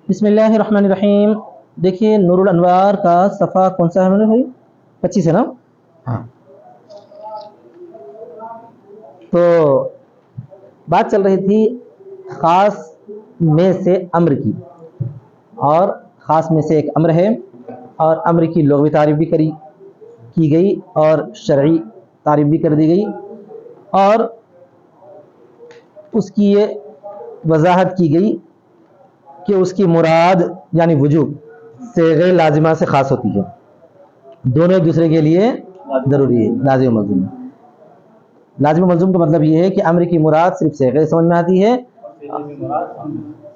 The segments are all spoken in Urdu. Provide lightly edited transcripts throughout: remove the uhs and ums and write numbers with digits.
بسم اللہ الرحمن الرحیم. دیکھیے نور الانوار کا صفحہ کون سا ہے میرے بھائی؟ 25 ہے نا؟ ہاں. تو بات چل رہی تھی خاص میں سے امر کی، اور خاص میں سے ایک امر ہے، اور امر کی لغوی تعریف بھی کی گئی اور شرعی تعریف بھی کر دی گئی، اور اس کی یہ وضاحت کی گئی کہ اس کی مراد یعنی وجوب صیغہ لازمہ سے خاص ہوتی ہے. دونوں ایک دوسرے کے لیے ضروری ہے. لازم و ملزوم. لازم و ملزوم کا مطلب یہ ہے کہ امر کی مراد صرف صیغے سمجھ میں آتی ہے،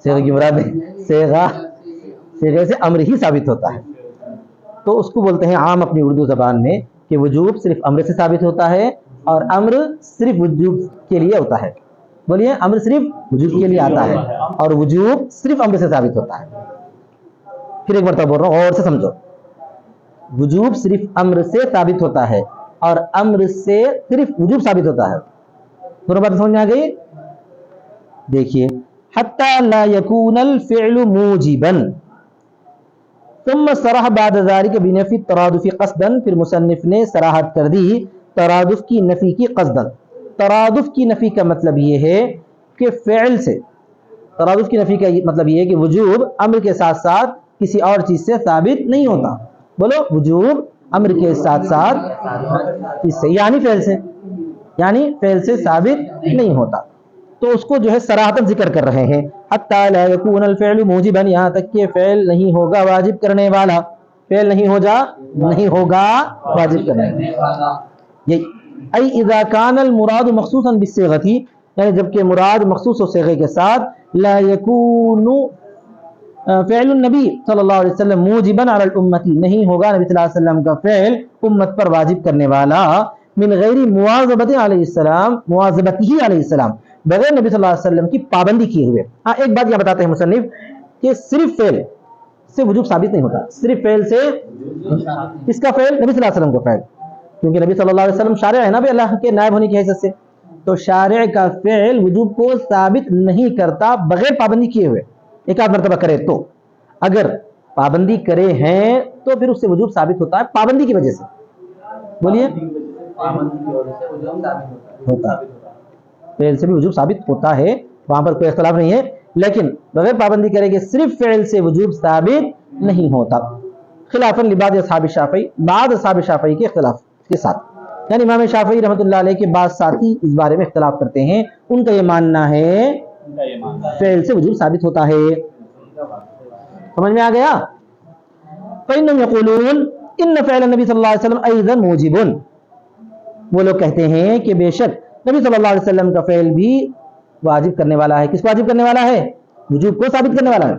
صیغے کی مراد صیغے سے امر ہی ثابت ہوتا ہے. تو اس کو بولتے ہیں عام اپنی اردو زبان میں کہ وجوب صرف امر سے ثابت ہوتا ہے، اور امر صرف وجوب کے لیے ہوتا ہے. بولیے، امر صرف وجوب کے لیے آتا ہے اور وجوب صرف امر سے ثابت ہوتا ہے. پھر ایک مرتبہ بول رہا ہوں، اور سے سمجھو. وجوب صرف امر سے ثابت ہوتا ہے اور امر سے صرف وجوب ثابت ہوتا ہے. دونوں باتیں سمجھ میں آ گئی؟ دیکھیے، حتی لا یکون الفعل موجبا ثم صرح بعد ذلك بنفی الترادف قصدا. پھر مصنف نے صراحت کر دی ترادف کی نفی کی قصدا. ترادف کی نفی کا مطلب یہ ہے کہ فعل سے، ترادف کی نفی کا مطلب یہ ہے کہ وجوب امر کے ساتھ ساتھ کسی اور چیز سے ثابت نہیں ہوتا. بولو، وجوب امر کے ساتھ ساتھ اس سے یعنی فعل سے ثابت نہیں ہوتا. تو اس کو جو ہے صراحتاً ذکر کر رہے ہیں. حتی لا یکون الفعل موجبا، یہاں تک کہ فعل نہیں ہوگا واجب کرنے والا. فعل نہیں ہوگا واجب کرنے والا. یہی ای اذا کان المراد مخصوصا بالصیغۃ، یعنی جبکہ مراد مخصوص و صیغے کے ساتھ، لا یکون فعل النبی صلی اللہ علیہ وسلم موجبا علی الامت، نہیں ہوگا نبی صلی اللہ علیہ وسلم کا فعل امت پر واجب کرنے والا، من غیر مواظبت علیہ السلام، مواظبتہ علیہ السلام، بغیر نبی صلی اللہ علیہ وسلم کی پابندی کیے ہوئے. ہاں، ایک بات یہ بتاتے ہیں مصنف کہ صرف فعل سے وجوب ثابت نہیں ہوتا. صرف فعل سے، کس کا فعل؟ نبی صلی اللہ علیہ وسلم کا فعل. کیونکہ نبی صلی اللہ علیہ وسلم شارع ہے نا بھی، اللہ کے نائب ہونے کی حیثیت سے. تو شارع کا فعل وجوب کو ثابت نہیں کرتا بغیر پابندی کیے ہوئے. ایک آدھ مرتبہ کرے تو، اگر پابندی کرے ہیں تو پھر اس سے وجوب ثابت ہوتا ہے پابندی کی وجہ سے. بولیے، ہوتا ہے. فعل سے بھی وجوب ثابت ہوتا ہے، وہاں پر کوئی اختلاف نہیں ہے، لیکن بغیر پابندی کرے کہ صرف فعل سے وجوب ثابت نہیں ہوتا. خلافاً لبعض اصحاب الشافعی، بعض اصحاب الشافعی کے اختلاف کے ساتھ، یعنی امام شافعی رحمۃ اللہ علیہ کے بعض ساتھی اس بارے میں اختلاف کرتے ہیں. ان کا یہ ماننا ہے فعل سے وجوب ثابت ہوتا ہے. سمجھ میں آ گیا؟ فإنهم يقولون ان فعل النبي صلی اللہ علیہ وسلم ايضا موجب. وہ لوگ کہتے ہیں کہ بے شک نبی صلی اللہ علیہ وسلم کا فعل بھی واجب کرنے والا ہے. کس کو واجب کرنے والا ہے؟ وجوب کو ثابت کرنے والا ہے.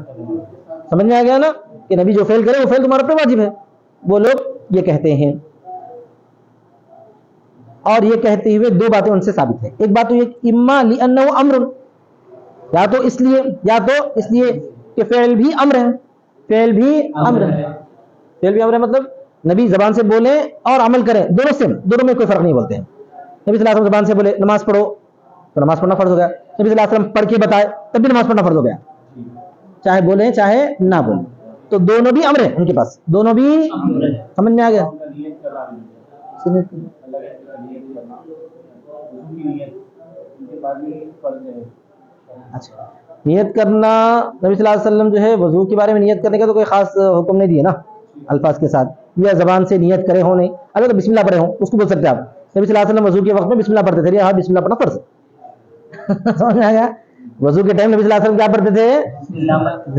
سمجھ میں آ گیا نا کہ نبی جو فعل کرے وہ فعل تمہارے پہ واجب ہے. وہ لوگ یہ کہتے ہیں، اور یہ کہتے ہوئے دو باتیں ان سے ثابت ہیں. ایک بات تو یہ، اما لانه امر، یا تو اس لیے کہ فعل بھی امر ہے. فعل بھی امر ہے مطلب نبی زبان سے بولے اور عمل کریں، دونوں میں کوئی فرق نہیں بولتے ہیں. نبی صلی اللہ علیہ وسلم زبان سے بولے نماز پڑھو تو نماز پڑھنا فرض ہو گیا. نبی صلی اللہ علیہ وسلم پڑھ کے بتائے تب بھی نماز پڑھنا فرض ہو گیا، چاہے بولیں چاہے نہ بولیں. تو دونوں بھی امر ہیں ان کے پاس، دونوں بھی. سمجھ میں آ گیا؟ اچھا، نیت کرنا، نبی صلی اللہ علیہ وسلم جو ہے وضو کے بارے میں نیت کرنے کا تو کوئی خاص حکم نہیں دیا نا الفاظ کے ساتھ، یا زبان سے نیت کرے ہوں نہیں. اگر تو بسم اللہ پڑھے ہوں اس کو بول سکتے آپ. نبی صلی اللہ علیہ وسلم وضو کے وقت میں بسم اللہ پڑھتے تھے. ہاں، بسم اللہ پڑھنا فرض ہے. سمجھ میں آ گیا؟ وضو کے ٹائم نبی صلی اللہ علیہ وسلم کیا پڑھتے تھے؟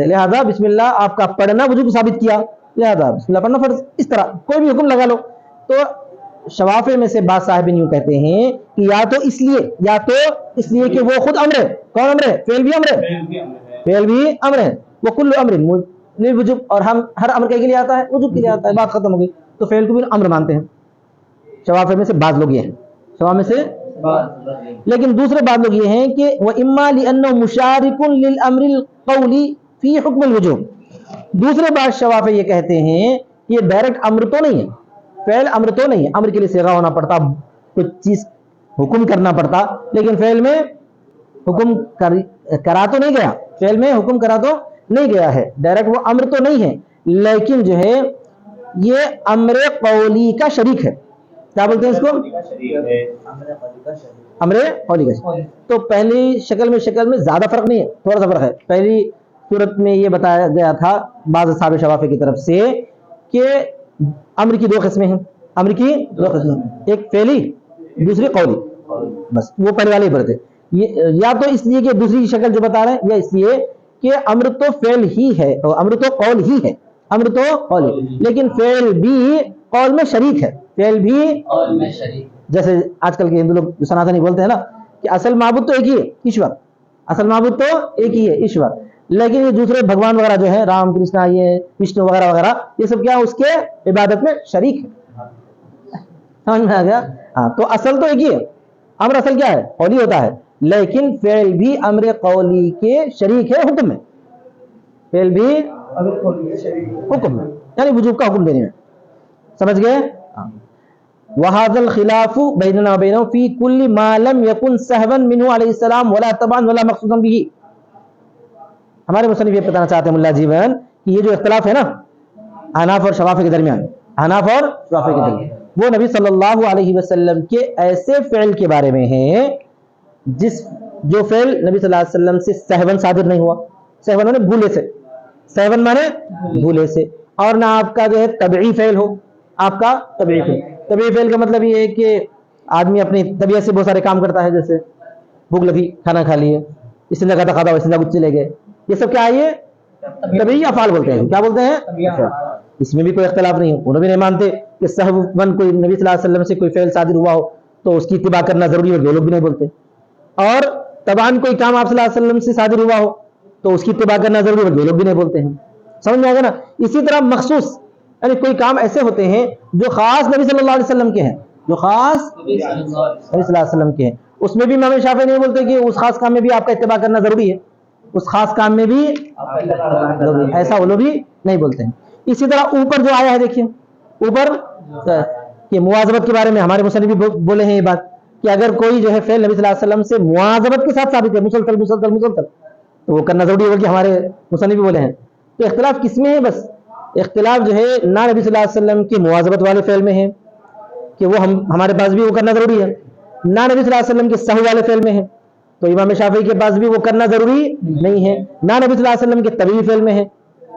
لہذا بسم اللہ آپ کا پڑھنا وضو کو ثابت کیا، لہذا بسم اللہ پڑھنا فرض. اس طرح کوئی بھی حکم لگا لو. تو شوافع میں سے بعض صاحبین یوں کہتے ہیں کہ یا تو اس لیے کہ وہ خود امر ہے. کون امر ہے؟ فعل بھی امر ہے. وہ کل امر وجوب، اور ہم ہر امر کے لیے آتا ہے، وجوب کے لیے آتا ہے. بات ختم ہو گئی. تو فعل کو بھی امر مانتے ہیں شوافع میں سے بعض لوگ. یہ ہیں شوافع میں سے. لیکن دوسرے بعض لوگ یہ ہیں کہ وہ اما لانه مشارک للامر القولی فی حکم الوجوب. دوسرے بعض شوافع یہ کہتے ہیں کہ یہ ڈائریکٹ امر تو نہیں ہے، فعل امر تو نہیں ہے. امر کے لیے صیغہ ہونا پڑتا، کچھ چیز حکم کرنا پڑتا، لیکن فعل میں حکم کرا تو نہیں گیا. فعل میں حکم کرا تو نہیں گیا ہے، ڈائریکٹ وہ امر تو نہیں ہے، لیکن جو ہے یہ امر قولی کا شریک ہے. کیا بولتے ہیں اس کو؟ امر قولی کا شریک. تو پہلی شکل میں زیادہ فرق نہیں ہے، تھوڑا سا فرق ہے. پہلی صورت میں یہ بتایا گیا تھا بعض اصحاب شوافی کی طرف سے کہ امر کی دو قسمیں ہیں، امر کی دو قسمیں، ایک فعلی دوسری قولی. بس وہ پہلے والے ہی پڑھتے، یا تو اس لیے کہ دوسری شکل جو بتا رہے ہیں، یا اس لیے کہ امر تو فعل ہی ہے، امر تو قول ہی ہے، امر تو قول ہی، لیکن فعل بھی قول میں شریک ہے، فعل بھی قول میں شریک. جیسے آج کل کے ہندو لوگ سناتنی بولتے ہیں نا کہ اصل معبود تو ایک ہی ہے، ایشور، اصل معبود تو ایک ہی ہے، ایشور، لیکن یہ دوسرے بھگوان وغیرہ جو ہے رام کرشنا، یہ وشنو وغیرہ وغیرہ، یہ سب کیا اس کے عبادت میں شریک ہے. سمجھ میں آ گیا؟ ہاں، تو اصل تو ایک ہی ہے، امر اصل کیا ہے؟ قولی ہوتا ہے، لیکن فعل بھی امر قولی کے شریک ہے حکم میں، فعل بھی حکم میں یعنی وجوب کا حکم دینے میں. سمجھ گئے؟ وَهَذَا الْخِلَافُ بَيْنَنَا وَبَيْنَهُ فِي كُلِّ مَا لَمْ يَكُنْ سَهْوًا مِنْهُ عَلَيْهِ السَّلَامُ وَلَا تَبْعًا وَلَا مَقْصُودًا بِهِ. ہمارے مصنف یہ بتانا چاہتے ہیں ملا جیون کہ یہ جو اختلاف ہے نا احناف اور شوافی کے درمیان، احناف اور شوافی کے درمیان، وہ نبی صلی اللہ علیہ وسلم کے ایسے فعل کے بارے میں ہے جو فعل نبی صلی اللہ علیہ وسلم سے سہون صادر نہیں ہوا. سہون مانے بھولے سے، سہون مانے بھولے سے، اور نہ آپ کا جو ہے طبعی فعل ہو، آپ کا طبعی فعل. طبعی فعل کا مطلب یہ ہے کہ آدمی اپنی طبیعت سے بہت سارے کام کرتا ہے، جیسے بھوک لگی کھانا کھا لیے، اس نے کہا کھاتا ہوا اس نے کچھ چلے گئے، یہ سب کیا ہے؟ یہ طبعی افعال بولتے ہیں. کیا بولتے ہیں؟ اس میں بھی کوئی اختلاف نہیں ہے، انہوں بھی نہیں مانتے کہ سہون کوئی نبی صلی اللہ علیہ وسلم سے کوئی فعل صادر ہوا ہو تو اس کی اتباع کرنا ضروری ہے، وہ لوگ بھی نہیں بولتے. اور طبعاً کوئی کام آپ صلی اللہ علیہ وسلم سے صادر ہوا ہو تو اس کی اتباع کرنا ضروری ہے، وہ لوگ بھی نہیں بولتے ہیں. سمجھ میں آ گیا نا؟ اسی طرح مخصوص یعنی کوئی کام ایسے ہوتے ہیں جو خاص نبی صلی اللہ علیہ وسلم کے ہیں، جو خاص نبی صلی اللہ علیہ وسلم کے ہیں، اس میں بھی امام شافعی نہیں بولتے کہ اس خاص کام میں بھی آپ کا اتباع کرنا ضروری ہے، اس خاص کام میں بھی ایسا وہ لوگ بھی نہیں بولتے ہیں. اسی طرح اوپر جو آیا ہے دیکھیے، اوپر کہ مواظبت کے بارے میں ہمارے مصنف بھی بولے ہیں یہ بات کہ اگر کوئی جو ہے فعل نبی صلی اللہ علیہ وسلم سے مواظبت کے ساتھ ثابت ہے، مسلسل مسلسل مسلسل، تو وہ کرنا ضروری ہے، کہ ہمارے مصنف بھی بولے ہیں. تو اختلاف کس میں ہے؟ بس اختلاف جو ہے نہ نبی صلی اللہ علیہ وسلم کی مواظبت والے فعل میں ہے کہ وہ ہمارے پاس بھی وہ کرنا ضروری ہے، نہ نبی صلی اللہ علیہ وسلم کے سہو والے فعل میں ہے تو امام شافعی کے پاس بھی وہ کرنا ضروری نہیں ہے، نہ نبی صلی اللہ علیہ وسلم کے طبعی فعل میں ہے،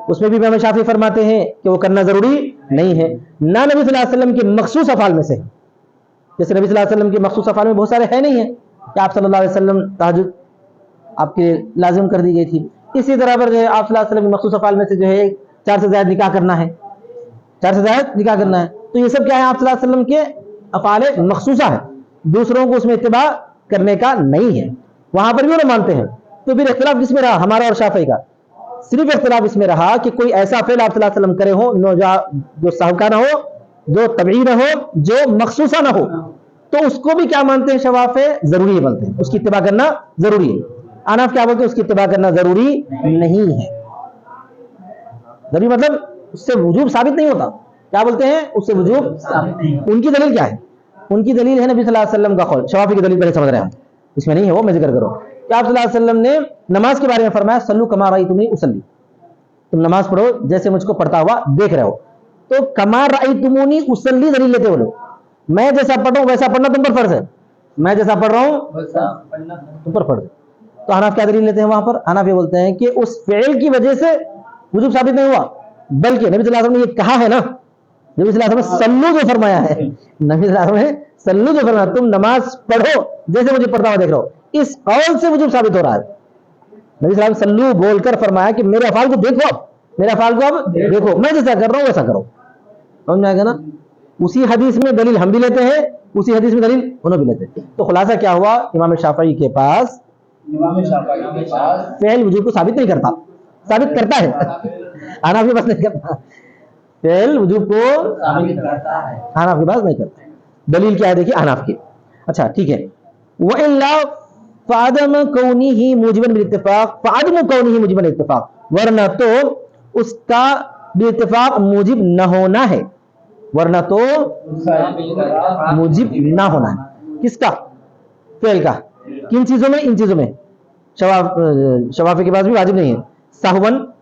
اس میں بھی امام شافعی فرماتے ہیں کہ وہ کرنا ضروری نہیں ہے، نہ نبی صلی اللہ علیہ وسلم کے مخصوص افعال میں سے ہے. جیسے نبی صلی اللہ علیہ وسلم کے مخصوص افعال میں بہت سارے ہیں نہیں ہیں کہ آپ صلی اللہ علیہ وسلم تہجد آپ کے لازم کر دی گئی تھی. اسی طرح پر جو ہے آپ صلی اللہ علیہ وسلم کے مخصوص افعال میں سے جو ہے 4 سے زائد نکاح کرنا ہے، 4 سے زائد نکاح کرنا ہے، تو یہ سب کیا ہے؟ آپ صلی اللہ علیہ وسلم کے افعال مخصوصہ ہے، دوسروں کو اس میں اتباع کرنے کا نہیں ہے. وہاں پر بھی وہ مانتے ہیں. تو پھر اختلاف کس میں رہا ہمارا اور شافعی کا؟ صرف اختلاف اس میں رہا کہ کوئی ایسا فعل آپ صلی اللہ علیہ وسلم کرے ہو جو سہو نہ ہو، جو طبعی نہ ہو، جو مخصوصہ نہ ہو، تو اس کو بھی کیا مانتے ہیں شوافی؟ ضروری ہے بولتے ہیں، اس کی اتباع کرنا ضروری ہے. احناف کیا بولتے ہیں؟ اس کی اتباع کرنا ضروری نہیں ہے. ضروری مطلب اس سے وجوب ثابت نہیں ہوتا. کیا بولتے ہیں؟ اس سے وجوب ثابت نہیں. ان کی دلیل کیا ہے؟ ان کی دلیل ہے نبی صلی اللہ علیہ وسلم کا قول. شوافی کی دلیل پہلے سمجھ رہے ہیں، اس میں نہیں ہے، وہ میں ذکر کرو کہ آپ صلی اللہ علیہ وسلم نے نماز کے بارے میں فرمایا صلو کما رأیتمونی اصلی، تم نماز پڑھو جیسے مجھ کو پڑھتا ہوا دیکھ رہے ہو. تو کما رأیتمونی اصلی دلیل لیتے وہ لوگ، میں جیسا پڑھ رہا ہوں ویسا پڑھنا تم پر فرض ہے، میں جیسا پڑھ رہا ہوں ویسا پڑھنا تم پر فرض ہے. تو حناف کیا دلیل لیتے ہیں وہاں پر؟ حناف یہ بولتے ہیں کہ اس فعل کی وجہ سے وجوب ثابت نہیں ہوا، بلکہ نبی صلی اللہ علیہ وسلم نے یہ کہا ہے نا، نبی صلی اللہ علیہ وسلم سلو جو فرمایا ہے، نبی صلی اللہ علیہ وسلم نے سلو جو فرمایا تم نماز پڑھو جیسے مجھے پڑھتا ہوا دیکھ رہا ہو، اس قول سے وجوب ثابت ہو رہا ہے. نبی صلی اللہ علیہ وسلم سلو بول کر فرمایا کہ میرے افعال کو دیکھو، میرے افعال کو اب دیکھو، میں جیسا کر رہا ہوں ویسا کرو. سمجھ میں آئے گا نا؟ اسی حدیث میں دلیل ہم بھی لیتے ہیں، اسی حدیث میں دلیل انہوں بھی لیتے ہیں. تو خلاصہ کیا ہوا؟ امام شافعی کے پاس فعل وجوب کو ثابت نہیں کرتا، ثابت کرتا ہے. حناف کے پاس نہیں کرتا، فعل وجوب کو حناف کے پاس نہیں کرتا. دلیل کیا ہے دیکھیے حناف کی. اچھا ٹھیک ہے. وَإِلَّا فَعَدَمَ كَوْنِهِ مُوجِبًا بِالاتفاق، فَعَدَمُ كَوْنِهِ مُوجِبًا بِالاتفاق، ورنہ تو اس کا بالاتفاق موجب نہ ہونا ہے، ورنہ تو موجب نہ ہونا ہے. کس کا؟ فعل کا. کن چیزوں میں؟ ان چیزوں میں. شوافی کے پاس بھی واجب نہیں ہے، سہون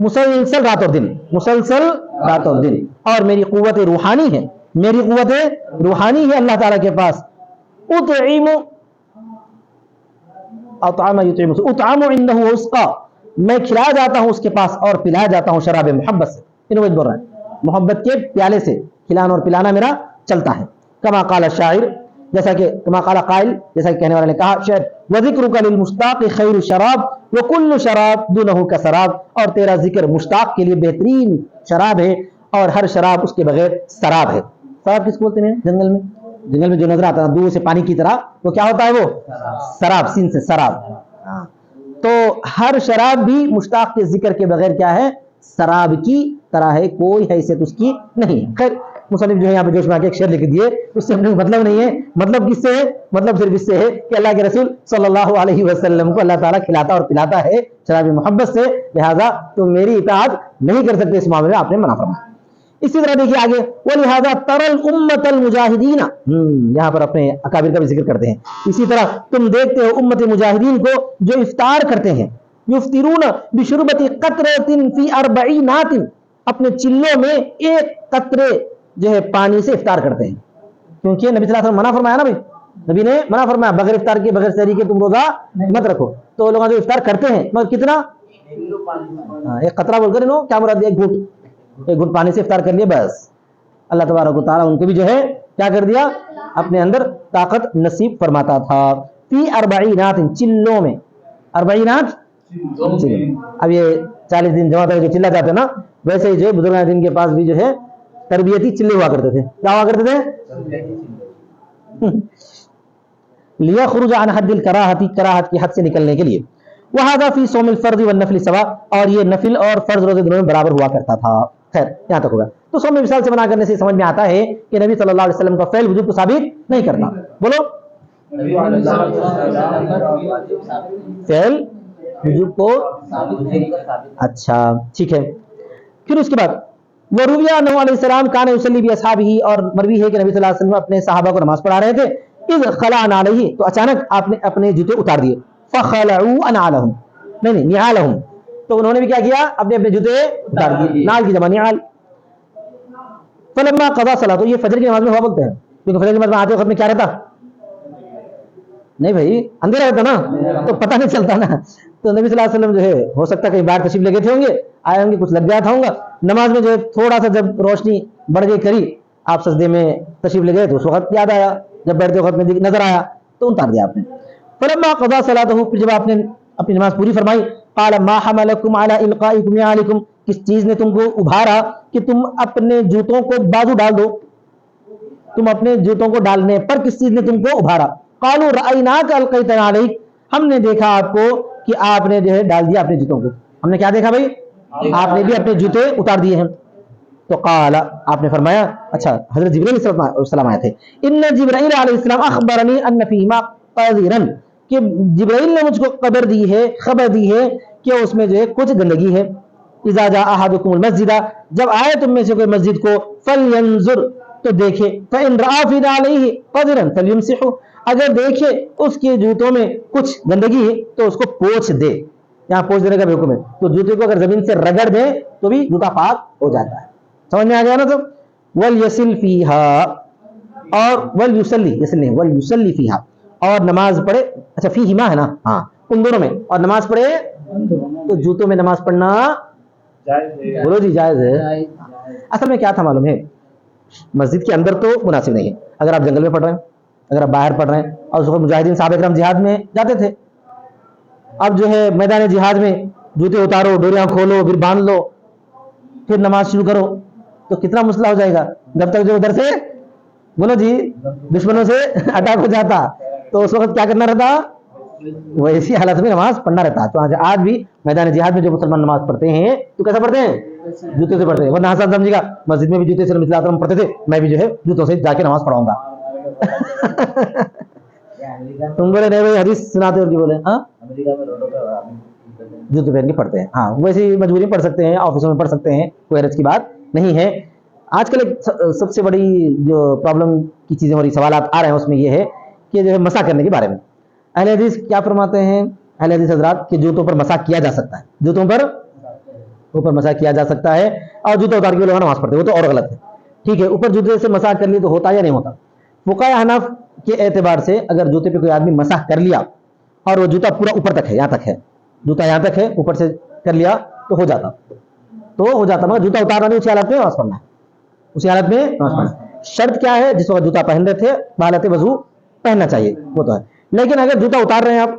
مسلسل رات اور دن، مسلسل رات اور دن، اور میری قوت روحانی ہے، میری قوت روحانی ہے اللہ تعالیٰ کے پاس. اطعم اطعم یطعم اطعم عنده واسقا، میں کھلایا جاتا ہوں اس کے پاس اور پلایا جاتا ہوں شراب محبت سے. انویٹ بول رہا ہے محبت کے پیالے سے کھلانا اور پلانا میرا چلتا ہے. کما قال الشاعر، جیسا کہ کما قال قائل، جیسا کہ کہنے والے نے کہا شاعر، وذکرک للمشتاق خیر شراب وکل شراب دونہ کسراب، اور تیرا ذکر مشتاق کے لیے بہترین شراب ہے اور ہر شراب اس کے بغیر سراب ہے. سراب کس کو بولتے ہیں؟ جنگل میں جو نظر آتا ہے دور سے پانی کی طرح، وہ کیا ہوتا ہے؟ وہ سراب، سین سے سراب. تو ہر شراب بھی مشتاق کے ذکر کے بغیر کیا ہے؟ سراب کی طرح ہے، کوئی حیثیت اس کی نہیں. خیر مصنف جو ہے یہاں پہ جوش میں آ کے ایک شعر لکھ دیے، اس سے مطلب نہیں ہے. مطلب کس سے ہے؟ مطلب صرف اس سے ہے کہ اللہ کے رسول صلی اللہ علیہ وسلم کو اللہ تعالیٰ کھلاتا اور پلاتا ہے شراب محبت سے، لہذا تم میری اطاعت نہیں کر سکتے، اس معاملے میں آپ نے منع فرمایا. اسی طرح دیکھیے آگے، وَلِهَذَا تَرَى الْأُمَّةَ الْمُجَاهِدِينَ، یہاں پر اپنے اکابر کا بھی ذکر کرتے ہیں. اسی طرح تم دیکھتے ہو امت مجاہدین کو جو افطار کرتے ہیں، یفطرون بشربۃ قطرۃ فی 40 اپنے چلوں میں ایک قطرے جو ہے پانی سے افطار کرتے ہیں. کیونکہ نبی صلی اللہ علیہ وسلم منع فرمایا نا، بھائی نبی نے منع فرمایا بغیر افطار کے، بغیر سحری کے تم روزہ مت رکھو. تو لوگ جو افطار کرتے ہیں مگر کتنا؟ ایک قطرہ بول کر انہوں کیا مراد؟ ایک گھٹ پانی سے افطار کر لیے بس. اللہ تبارک و تعالیٰ ان کو بھی جو ہے کیا کر دیا؟ اپنے اندر طاقت نصیب فرماتا تھا. فی 40 چلوں میں، 40 اب یہ 40 دن جمع کر کے چلا جاتے نا، ویسے ہی جو ہے بزرگان دین کے پاس بھی جو ہے تربیتی چلے ہوا کرتے تھے. کیا ہوا کرتے تھے؟ لیخرج عن حد الکراہۃ، کراہت کی حد سے نکلنے کے لیے. وہذا فی صوم الفرض والنفل سوا، اور یہ نفل اور فرض روزے دونوں میں برابر ہوا کرتا تھا. خیر یہاں تک ہوگا. تو صوم وصال سے منع کرنے سے سمجھ میں آتا ہے کہ نبی صلی اللہ علیہ وسلم کا فعل وجوب کو ثابت نہیں کرتا. بولو، فعل وجوب کو، اچھا ٹھیک ہے. پھر اس کے بعد ورویہ انہ علیہ السلام کان یصلی باصحابہ، اور مروی ہے کہ نبی صلی اللہ علیہ وسلم اپنے صحابہ کو نماز پڑھا رہے تھے. اذ خلع علیہ، تو اچانک آپ نے اپنے جوتے اتار دیے. فخلعوا انعالهم، نہیں نعالهم، تو انہوں نے بھی کیا کیا؟ اپنے اپنے جوتے اتار دیے. نال کی جمع نعال. فلما قضا صلاۃ، یہ فجر کی نماز میں ہوا بولتے ہیں، کیونکہ فجر کی نماز میں آتے وقت میں کیا رہتا؟ نہیں بھائی اندھیرا رہتا نا، تو پتہ نہیں چلتا نا. تو نبی صلی اللہ علیہ وسلم جو ہے ہو سکتا ہے کہیں باہر تشریف لے گئے تھے ہوں گے، آئے ہوں گے، کچھ لگ گیا تھا ہوگا نماز میں، جو ہے تھوڑا سا جب روشنی بڑھ گئی کری، آپ سجدے میں تشریف لے گئے تو اس وقت یاد آیا، جب بیٹھتے وقت میں نظر آیا تو اتار دیا آپ نے. فلما قضا صلاته، پھر جب آپ نے اپنی نماز پوری فرمائی، قال ما حملكم على القائكم نعالكم، کس چیز نے تم کو ابھارا کہ تم اپنے جوتوں کو بازو ڈال دو، تم اپنے جوتوں کو ڈالنے پر کس چیز نے تم کو ابھارا؟ قالوا رأيناك القيت عليك، ہم نے دیکھا آپ کو کہ آپ نے جو ہے ڈال دیا اپنے جوتوں کو. ہم نے کیا دیکھا بھائی؟ آپ نے بھی اپنے جوتے اتار دیے ہیں. تو قال، آپ نے فرمایا، اچھا حضرت جبرائیل علیہ السلام آئے تھے. ان جبرائیل علیہ السلام اخبرنی ان فیہما قذرا، کہ جبرائیل نے مجھ کو خبر دی ہے کہ اس میں جو ہے کچھ گندگی ہے. اذا جاء احدکم المسجد، جب آئے تم میں سے کوئی مسجد کو، فلینظر، تو دیکھے، فان رأى فی نعلیہ قذرا فلیمسحہ، اگر دیکھے اس کے جوتوں میں کچھ گندگی ہے تو اس کو پوچھ دے. یہاں پوچھ دینے کا بھی حکم ہے. تو جوتے کو اگر زمین سے رگڑ دے تو بھی جوتا پاک ہو جاتا ہے. سمجھ میں آ گیا نا؟ تو ولیسل فیہا، اور ولیسلی، یسل نہیں، ولیسلی فیہا، اور نماز پڑھے. اچھا فیہما ہے نا، ہاں ان دونوں میں، اور نماز پڑھے. تو جوتوں میں نماز پڑھنا بولو جی جائز ہے. اصل میں کیا تھا معلوم ہے؟ مسجد کے اندر تو مناسب نہیں ہے. اگر آپ جنگل میں پڑھ رہے ہیں، اگر آپ باہر پڑھ رہے ہیں، اور اس وقت مجاہدین صحابہ کرام جہاد میں جاتے تھے، اب جو ہے میدان جہاد میں جوتے اتارو، ڈوریاں کھولو، پھر باندھ لو، پھر نماز شروع کرو، تو کتنا مسئلہ ہو جائے گا. جب تک جو ادھر سے بولو جی دشمنوں سے اٹیک ہو جاتا، تو اس وقت کیا کرنا رہتا؟ ویسی حالت میں نماز پڑھنا رہتا. تو آج بھی میدان جہاد میں جو مسلمان نماز پڑھتے ہیں تو کیسا پڑھتے ہیں؟ جوتے سے پڑھتے ہیں. ورنہ حسن سمجھے گا مسجد میں بھی جوتے سے نبی صلی اللہ علیہ وسلم پڑھتے تھے، میں بھی جو ہے جوتوں سے جا کے نماز پڑھاؤں گا. تم بولے نہیں بھائی حدیث سناتے ہو، بولے ہاں جوتے پہن کے پڑھتے ہیں. ہاں ویسے مجبوری پڑھ سکتے ہیں، آفسوں میں پڑھ سکتے ہیں، کوئی حرج کی بات نہیں ہے. آج کل ایک سب سے بڑی جو پرابلم کی چیزیں اور سوالات آ رہے ہیں اس میں یہ ہے کہ جو ہے مسح کرنے کے بارے میں اہل حدیث کیا فرماتے ہیں؟ اہل حدیث حضرات کہ جوتوں پر مسح کیا جا سکتا ہے، جوتوں پر اوپر مسح کیا جا سکتا ہے. اور جوتا اتار کے لوگ نماز پڑھتے ہیں، وہ تو اور غلط ہے. ٹھیک ہے، اوپر جوتے سے مسح کر لی تو ہوتا یا نہیں ہوتا؟ فقہائے حنف کے اعتبار سے اگر جوتے پہ کوئی آدمی مسح کر لیا اور وہ جوتا پورا اوپر تک ہے، یہاں تک ہے، جوتا یہاں تک ہے، اوپر سے کر لیا تو ہو جاتا، مگر جوتا اتارنا نہیں، اسی حالت میں نماز پڑھنا ہے، اسی حالت میں نماز پڑھنا ہے. شرط کیا ہے؟ جس وقت جوتا پہن رہے تھے بحالت وضو پہننا چاہیے، وہ تو ہے. لیکن اگر جوتا اتار رہے ہیں آپ،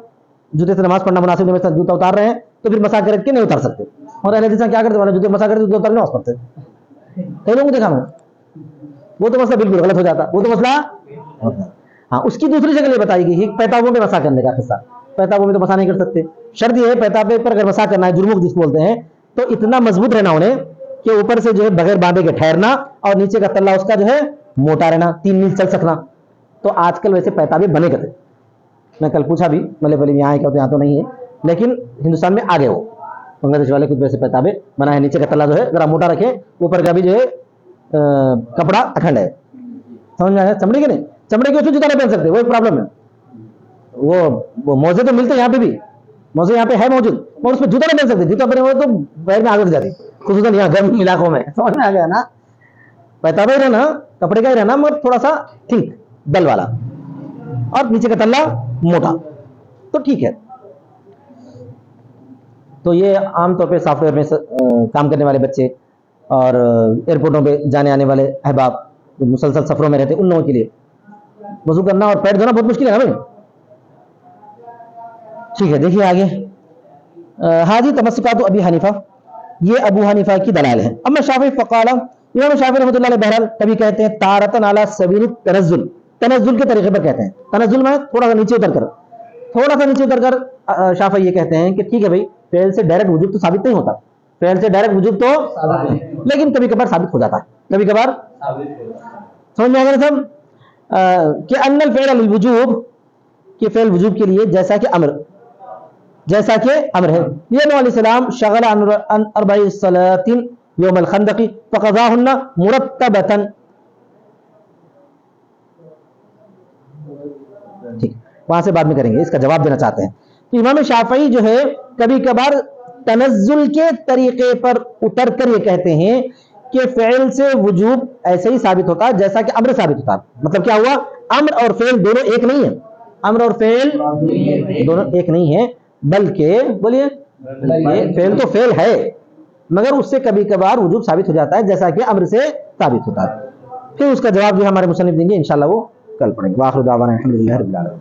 جوتے سے نماز پڑھنا مناسب نہیں ہے، جوتا اتار رہے ہیں تو پھر مسح کر کے نہیں اتار سکتے. اور اہل حدیث کیا کرتے ہیں؟ جوتے مسح کرتے جوتے اتار کے نماز پڑھتے. کئی لوگوں کو دیکھا میں، وہ تو مسئلہ بالکل غلط ہو جاتا، وہ تو مسئلہ ہوتا. ہاں، اس کی دوسری شکل یہ بتائی گئی کہ پیتابوں پہ مسح کرنے کا قصہ. پیتابوں میں تو مسح نہیں کر سکتے. شرط یہ ہے پیتابے پر اگر مسح کرنا ہے، جرموک جس کو بولتے ہیں، تو اتنا مضبوط رہنا انہیں کہ اوپر سے جو ہے بغیر باندھے کے ٹھہرنا اور نیچے کا تلا اس کا جو ہے موٹا رہنا، 3 میل چل سکنا. تو آج کل ویسے پیتابے بنے کرتے، میں کل پوچھا بھی ملے بلی یہاں ہے، یہاں تو نہیں ہے، لیکن ہندوستان میں آگے وہ بنگلہ دیش والے کچھ ویسے پیتابے بنا ہے، نیچے کا تلا جو ہے ذرا موٹا رکھے، اوپر کا بھی جو ہے کپڑا اکھنڈ ہے. سمجھ میں آیا؟ چمڑے کے نہیں، چمڑے کے اس میں جوتا نہیں پہن سکتے، وہ ایک پرابلم ہے. وہ موزے تو ملتے یہاں پہ بھی، موزے یہاں پہ ہے موجود، اور اس میں جوتا نہیں پہن سکتے. جوتا پہنے ہوئے تو پیر میں آگ لگ جاتی، خصوصاً یہاں گرم علاقوں میں. سمجھ میں آ گیا نا؟ پیتابے ہی رہنا، کپڑے کا ہی رہنا، مگر تھوڑا سا ٹھیک دل والا اور نیچے کا تلا موٹا، تو ٹھیک ہے. تو یہ عام طور پہ سافٹ ویئر میں کام کرنے والے بچے اور ایئرپورٹوں پہ جانے آنے والے احباب جو مسلسل سفروں میں رہتے، ان لوگوں کے لیے وضو کرنا اور پیر دھونا بہت مشکل ہے نا بھائی. ٹھیک ہے، دیکھیے آگے. حاجی تمسکات ابی حنیفہ، یہ ابو حنیفہ کی دلائل ہے. اما شافعی فقال، امام شافعی رحمۃ اللہ علیہ بہرحال کبھی کہتے ہیں تارتن علی سبیل التنزل، تنزل کے طریقے پر کہتے ہیں. تنزل میں تھوڑا سا نیچے اتر کر شافعی یہ کہتے ہیں کہ ٹھیک ہے بھائی، فعل سے ڈائریکٹ وجوب تو ثابت نہیں ہوتا، فعل سے ڈائریکٹ وجوب تو لیکن کبھی کبھار ثابت ہو جاتا ہے، کبھی کبھار سمجھ میں آ گیا سب کہ ان الفعل للوجوب، کہ فعل وجوب کے لیے جیسا کہ امر ہے. یہ نبی علیہ السلام شغل عن 4 صلوات یوم الخندق فقضاهن مرتبۃ. ٹھیک، وہاں سے بعد میں کریں گے، اس کا جواب دینا چاہتے ہیں. تو امام شافعی جو ہے کبھی کبھار تنزل کے طریقے پر اتر کر یہ کہتے ہیں کہ فعل سے وجوب ایسے ہی ثابت ہوتا ہے جیسا کہ امر ثابت ہوتا ہے. مطلب کیا ہوا؟ امر اور فعل دونوں ایک نہیں ہیں، امر اور فعل دونوں ایک نہیں ہیں، بلکہ بولیے فعل تو فعل ہے، مگر اس سے کبھی کبھار وجوب ثابت ہو جاتا ہے جیسا کہ امر سے ثابت ہوتا ہے. پھر اس کا جواب جو ہمارے مصنف دیں گے انشاءاللہ، وہ کل پڑھیں گے. واخر دعوانا الحمدللہ رب العالمین.